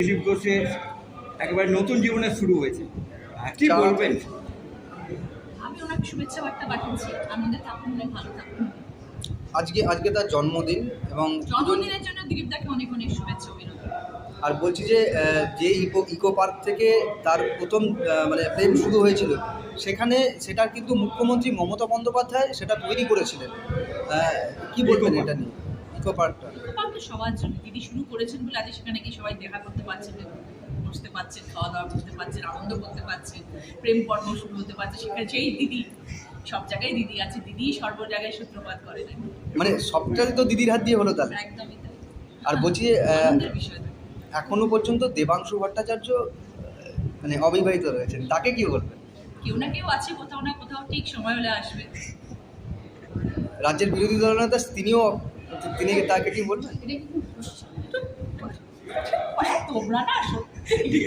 দিলীপ ঘোষের একেবারে নতুন জীবনের শুরু হয়েছে, কি বলবেন? আমি ওনাকে শুভেচ্ছা বার্তা পাঠাচ্ছি, আনন্দে থাকুন, অনেক ভালো থাকুন। আজকে তার জন্মদিন এবং জন্মদিনের জন্য দিলীপদাকে অনেক অনেক শুভেচ্ছা অভিনন্দন। আর বলছি যে ইকো পার্ক থেকে তার প্রথম মানে প্রেম শুরু হয়েছিল, সেটা কিন্তু মুখ্যমন্ত্রী মমতা বন্দ্যোপাধ্যায় সেটা তৈরি করেছিলেন। কি বলবেন এটা নিয়ে? ইকো পার্কটা তো সবার জন্য দিদি শুরু করেছেন বলে আজ সেখানে গিয়ে সবাই দেখা করতে পারছেন, বসতে পারছেন, খাওয়া দাওয়া করতে পারছেন, আনন্দ করতে পারছেন, প্রেম পর্ব শুরু হতে পারছে। সেখানে সেই দিদি, সব জায়গায় দিদি আছে, দিদি সর্ব জায়গায় সূত্রপাত করে দেন। মানে সবটাই তো দিদির হাত দিয়ে হলো তাহলে। একদমই তাই। আর বলছি আনন্দের বিষয়। এখনো পর্যন্ত দেবাংশু ভট্টাচার্য মানে অবিবাহিত রয়েছেন, তাকে কি বলবেন? কেউ না কেউ আছে কোথাও না কোথাও, ঠিক সময় হলে আসবে। রাজ্যের বিরোধী দলনেতা তিনি তাকে কি বলবেন? এটা কি তোমরা না সত্যি